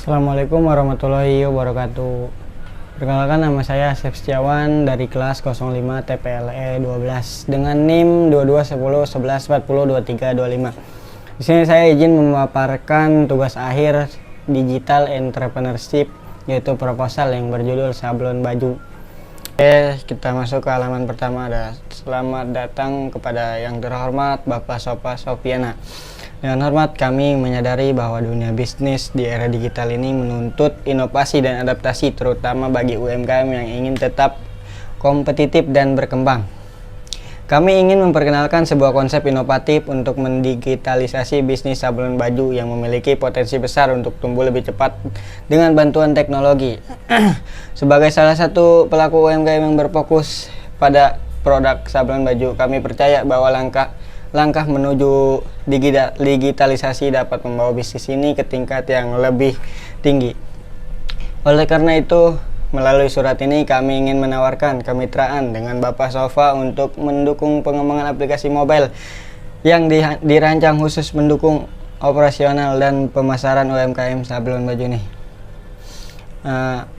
Assalamualaikum warahmatullahi wabarakatuh. Perkenalkan, nama saya Asep Setiawan dari kelas 05 TPLE 12 dengan NIM 221011402325. Di sini saya izin memaparkan tugas akhir digital entrepreneurship, yaitu proposal yang berjudul sablon baju. Oke, kita masuk ke halaman pertama. Selamat datang kepada yang terhormat Bapak Sopa Sofiana. Dengan hormat, kami menyadari bahwa dunia bisnis di era digital ini menuntut inovasi dan adaptasi, terutama bagi UMKM yang ingin tetap kompetitif dan berkembang. Kami ingin memperkenalkan sebuah konsep inovatif untuk mendigitalisasi bisnis sablon baju yang memiliki potensi besar untuk tumbuh lebih cepat dengan bantuan teknologi. Sebagai salah satu pelaku UMKM yang berfokus pada produk sablon baju, kami percaya bahwa langkah menuju digitalisasi dapat membawa bisnis ini ke tingkat yang lebih tinggi. Oleh karena itu, melalui surat ini kami ingin menawarkan kemitraan dengan Bapak Sofa untuk mendukung pengembangan aplikasi mobile yang dirancang khusus mendukung operasional dan pemasaran UMKM sablon baju ini.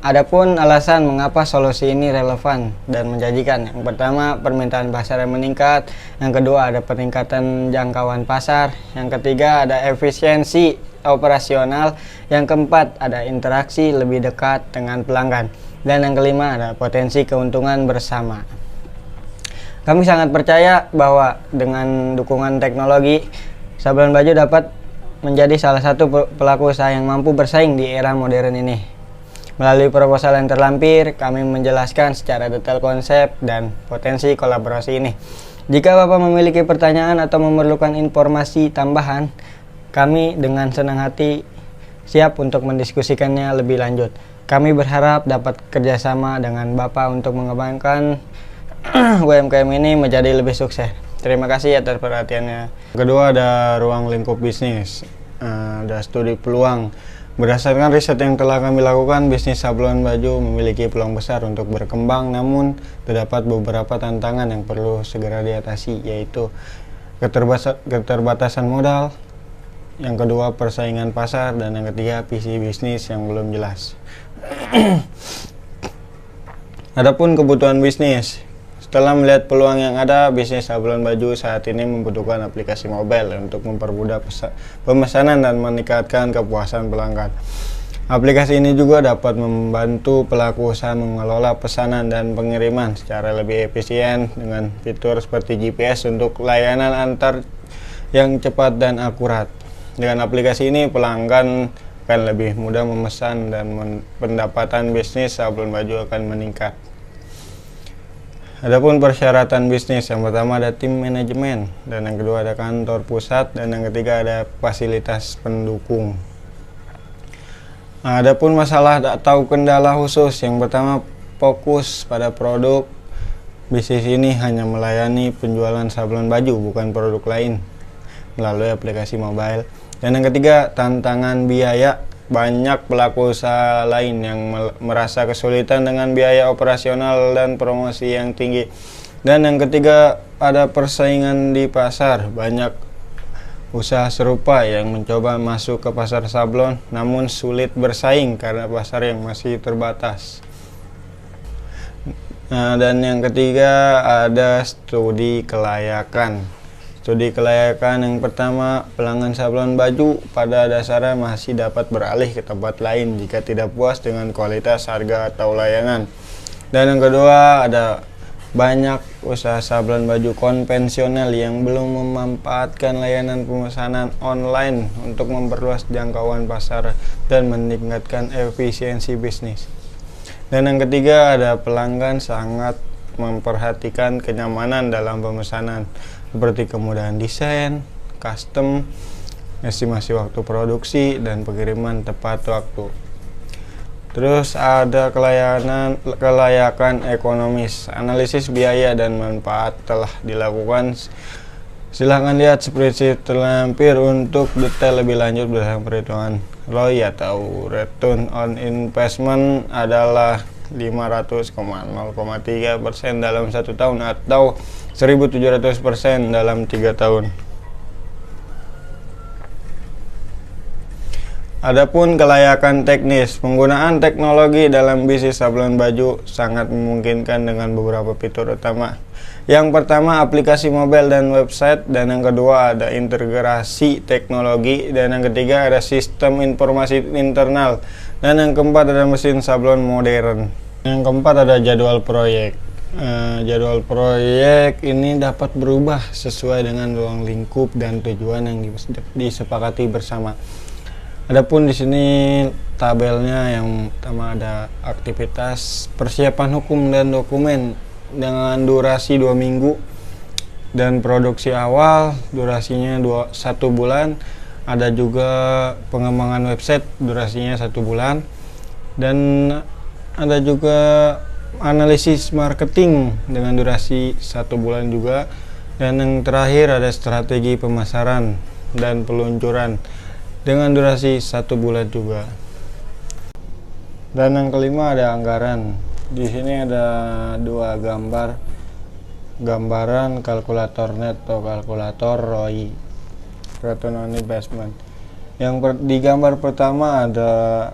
Adapun alasan mengapa solusi ini relevan dan menjanjikan. Yang pertama, permintaan pasar yang meningkat. Yang kedua, ada peningkatan jangkauan pasar. Yang ketiga, ada efisiensi operasional. Yang keempat, ada interaksi lebih dekat dengan pelanggan. Dan yang kelima, ada potensi keuntungan bersama. Kami sangat percaya bahwa dengan dukungan teknologi, sablon baju dapat menjadi salah satu pelaku usaha yang mampu bersaing di era modern ini. Melalui proposal yang terlampir, kami menjelaskan secara detail konsep dan potensi kolaborasi ini. Jika Bapak memiliki pertanyaan atau memerlukan informasi tambahan, kami dengan senang hati siap untuk mendiskusikannya lebih lanjut. Kami berharap dapat kerjasama dengan Bapak untuk mengembangkan UMKM ini menjadi lebih sukses. Terima kasih atas perhatiannya. Kedua, ada ruang lingkup bisnis, ada studi peluang. Berdasarkan riset yang telah kami lakukan, bisnis sablon baju memiliki peluang besar untuk berkembang, namun terdapat beberapa tantangan yang perlu segera diatasi, yaitu keterbatasan modal, yang kedua persaingan pasar, dan yang ketiga visi bisnis yang belum jelas. Adapun kebutuhan bisnis, setelah melihat peluang yang ada, bisnis sablon baju saat ini membutuhkan aplikasi mobile untuk mempermudah pemesanan dan meningkatkan kepuasan pelanggan. Aplikasi ini juga dapat membantu pelaku usaha mengelola pesanan dan pengiriman secara lebih efisien dengan fitur seperti GPS untuk layanan antar yang cepat dan akurat. Dengan aplikasi ini, pelanggan akan lebih mudah memesan dan pendapatan bisnis sablon baju akan meningkat. Adapun persyaratan bisnis, yang pertama ada tim manajemen, dan yang kedua ada kantor pusat, dan yang ketiga ada fasilitas pendukung. Adapun masalah atau kendala khusus, yang pertama fokus pada produk. Bisnis ini hanya melayani penjualan sablon baju, bukan produk lain, melalui aplikasi mobile. Dan yang ketiga, tantangan biaya. Banyak pelaku usaha lain yang merasa kesulitan dengan biaya operasional dan promosi yang tinggi. Dan yang ketiga, ada persaingan di pasar. Banyak usaha serupa yang mencoba masuk ke pasar sablon, namun sulit bersaing karena pasar yang masih terbatas. Dan yang ketiga, ada studi kelayakan. Studi kelayakan yang pertama, pelanggan sablon baju pada dasarnya masih dapat beralih ke tempat lain jika tidak puas dengan kualitas, harga, atau layanan. Dan yang kedua, ada banyak usaha sablon baju konvensional yang belum memanfaatkan layanan pemesanan online untuk memperluas jangkauan pasar dan meningkatkan efisiensi bisnis. Dan yang ketiga, ada pelanggan sangat memperhatikan kenyamanan dalam pemesanan, seperti kemudahan desain, custom, estimasi waktu produksi, dan pengiriman tepat waktu. Terus ada kelayakan ekonomis. Analisis biaya dan manfaat telah dilakukan. Silahkan lihat spreadsheet terlampir untuk detail lebih lanjut. Berdasarkan perhitungan ROI atau Return on Investment adalah 500,03% dalam 1 tahun atau 1.700% dalam 3 tahun. Adapun kelayakan teknis, penggunaan teknologi dalam bisnis sablon baju sangat memungkinkan dengan beberapa fitur utama. Yang pertama, aplikasi mobile dan website, dan yang kedua ada integrasi teknologi, dan yang ketiga ada sistem informasi internal, dan yang keempat ada mesin sablon modern. Yang keempat ada jadwal proyek. Jadwal proyek ini dapat berubah sesuai dengan ruang lingkup dan tujuan yang disepakati bersama. Adapun di sini tabelnya, yang pertama ada aktivitas persiapan hukum dan dokumen dengan durasi 2 minggu, dan produksi awal durasinya 1 bulan. Ada juga pengembangan website durasinya 1 bulan, dan ada juga analisis marketing dengan durasi 1 bulan juga, dan yang terakhir ada strategi pemasaran dan peluncuran dengan durasi 1 bulan juga. Dan yang kelima ada anggaran. Di sini ada 2 gambaran kalkulator net atau kalkulator ROI, return on investment. Di gambar pertama ada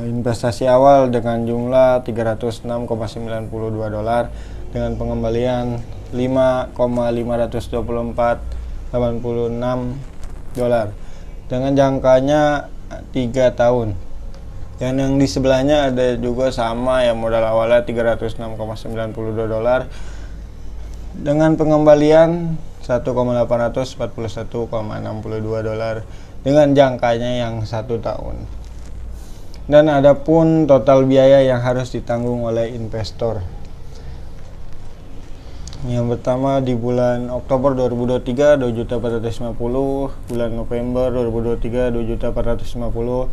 investasi awal dengan jumlah $306,92 dengan pengembalian $5,524,86 dengan jangkanya 3 tahun. Dan yang di sebelahnya ada juga sama, yang modal awalnya $306,92 dengan pengembalian $1,841,62 dengan jangkanya yang 1 tahun. Dan adapun total biaya yang harus ditanggung oleh investor. Yang pertama di bulan Oktober 2023 $2.450.000, bulan November 2023 $2.450.000,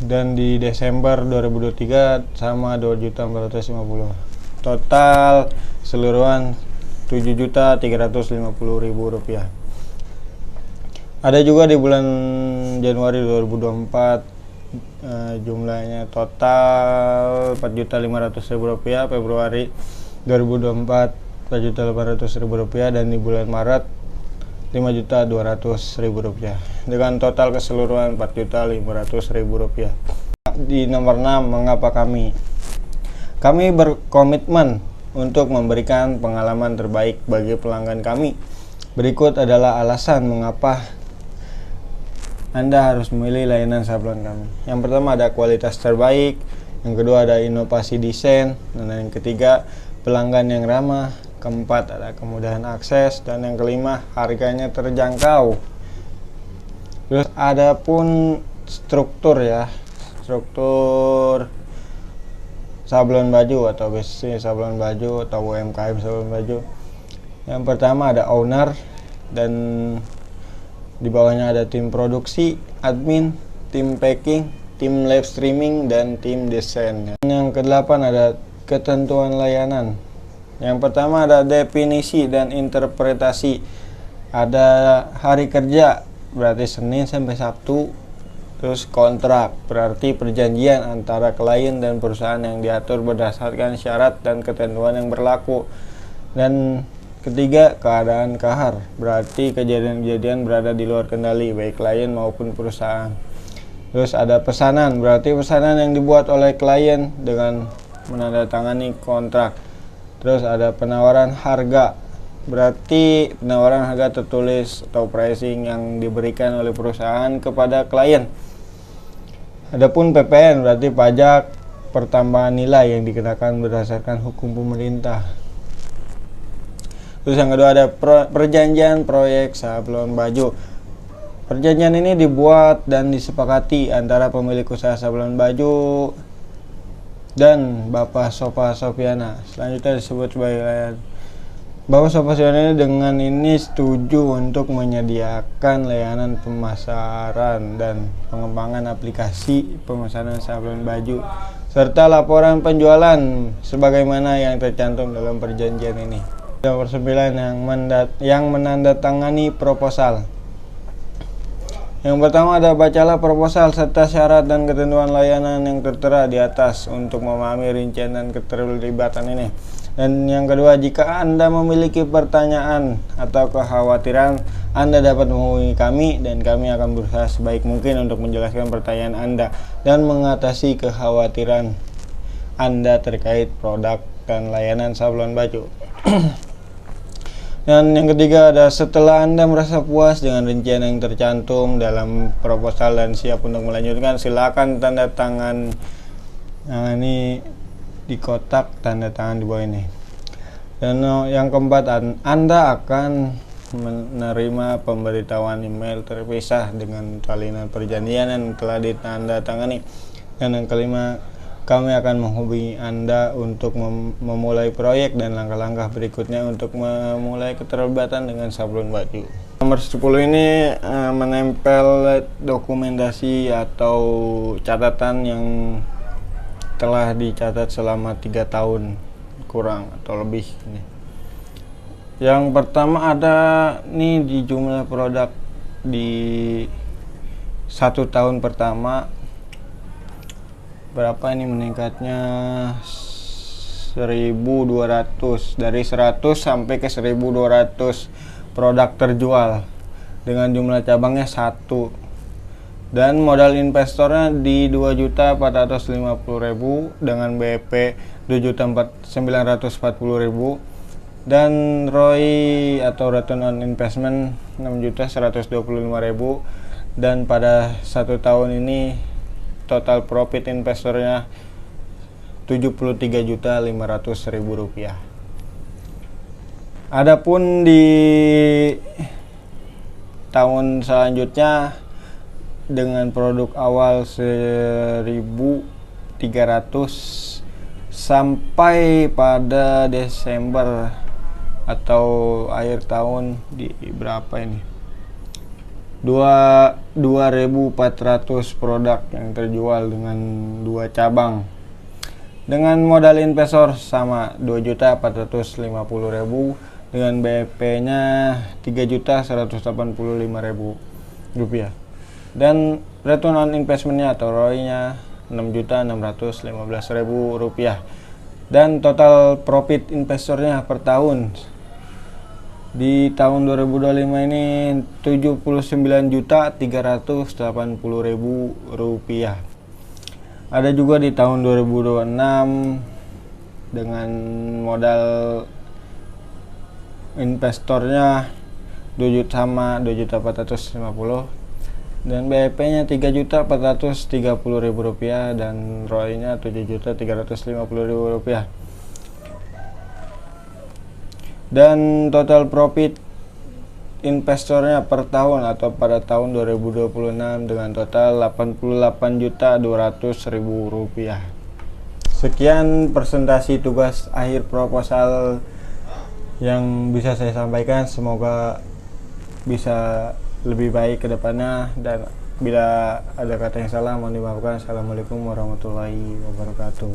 dan di Desember 2023 sama $2.450.000. Total seluruhan $7.350.000. Ada juga di bulan Januari 2024 jumlahnya total $4.500.000, Februari 2024 $4.800.000, dan di bulan Maret $5.200.000 dengan total keseluruhan $4.500.000. Di nomor 6, mengapa kami berkomitmen untuk memberikan pengalaman terbaik bagi pelanggan kami. Berikut adalah alasan mengapa Anda harus memilih layanan sablon kami. Yang pertama ada kualitas terbaik, yang kedua ada inovasi desain, dan yang ketiga pelanggan yang ramah, keempat ada kemudahan akses, dan yang kelima harganya terjangkau. Terus ada pun struktur sablon baju atau bisnis sablon baju atau UMKM sablon baju. Yang pertama ada owner, dan di bawahnya ada tim produksi, admin, tim packing, tim live streaming, dan tim desain. Yang kedelapan ada ketentuan layanan. Yang pertama ada definisi dan interpretasi. Ada hari kerja, berarti Senin sampai Sabtu. Terus kontrak, berarti perjanjian antara klien dan perusahaan yang diatur berdasarkan syarat dan ketentuan yang berlaku. Dan ketiga, keadaan kahar, berarti kejadian-kejadian berada di luar kendali baik klien maupun perusahaan. Terus ada pesanan, berarti pesanan yang dibuat oleh klien dengan menandatangani kontrak. Terus ada penawaran harga, berarti penawaran harga tertulis atau pricing yang diberikan oleh perusahaan kepada klien. Adapun PPN, berarti pajak pertambahan nilai yang dikenakan berdasarkan hukum pemerintah. Terus yang kedua ada perjanjian proyek sablon baju. Perjanjian ini dibuat dan disepakati antara pemilik usaha sablon baju dan Bapak Sofa Sofiana. Selanjutnya disebut sebagai Bapak Sofa Sofiana dengan ini setuju untuk menyediakan layanan pemasaran dan pengembangan aplikasi pemesanan sablon baju serta laporan penjualan sebagaimana yang tercantum dalam perjanjian ini. Nomor 9 yang menandatangani proposal. Yang pertama ada bacalah proposal serta syarat dan ketentuan layanan yang tertera di atas untuk memahami rincian dan keterlibatan ini. Dan yang kedua, jika Anda memiliki pertanyaan atau kekhawatiran, Anda dapat menghubungi kami dan kami akan berusaha sebaik mungkin untuk menjelaskan pertanyaan Anda dan mengatasi kekhawatiran Anda terkait produk dan layanan sablon baju. Dan yang ketiga ada, setelah Anda merasa puas dengan rincian yang tercantum dalam proposal dan siap untuk melanjutkan, silakan tanda tangan. Nah, ini di kotak tanda tangan di bawah ini. Dan yang keempat, Anda akan menerima pemberitahuan email terpisah dengan salinan perjanjian yang telah ditandatangani. Dan yang kelima, kami akan menghubungi Anda untuk memulai proyek dan langkah-langkah berikutnya untuk memulai keterlibatan dengan sablon baju. Nomor 10 ini menempel dokumentasi atau catatan yang telah dicatat selama 3 tahun kurang atau lebih. Yang pertama ada nih di jumlah produk di 1 tahun pertama, berapa ini meningkatnya, 1.200, dari 100 sampai ke 1.200 produk terjual dengan jumlah cabangnya 1. Dan modal investornya di 2.450.000 dengan BEP 2.940.000 dan ROI atau return on investment 6.125.000. Dan pada 1 tahun ini total profit investornya 73.500.000 rupiah. Adapun di tahun selanjutnya dengan produk awal 1.300 sampai pada Desember atau akhir tahun di berapa ini, 2.400 produk yang terjual dengan 2 cabang dengan modal investor sama 2.450.000 dengan BEP nya 3.185.000 rupiah dan return on investment-nya atau ROI nya 6.615.000 rupiah. Dan total profit investornya per tahun di tahun 2025 ini 79.380.000 rupiah. Ada juga di tahun 2026 dengan modal investornya 2.450.000 dan BEP-nya 3.430.000 rupiah dan ROI-nya 7.350.000 rupiah. Dan total profit investornya per tahun atau pada tahun 2026 dengan total 88.200.000 rupiah. Sekian presentasi tugas akhir proposal yang bisa saya sampaikan. Semoga bisa lebih baik ke depannya, dan bila ada kata yang salah mohon dimaafkan. Assalamualaikum warahmatullahi wabarakatuh.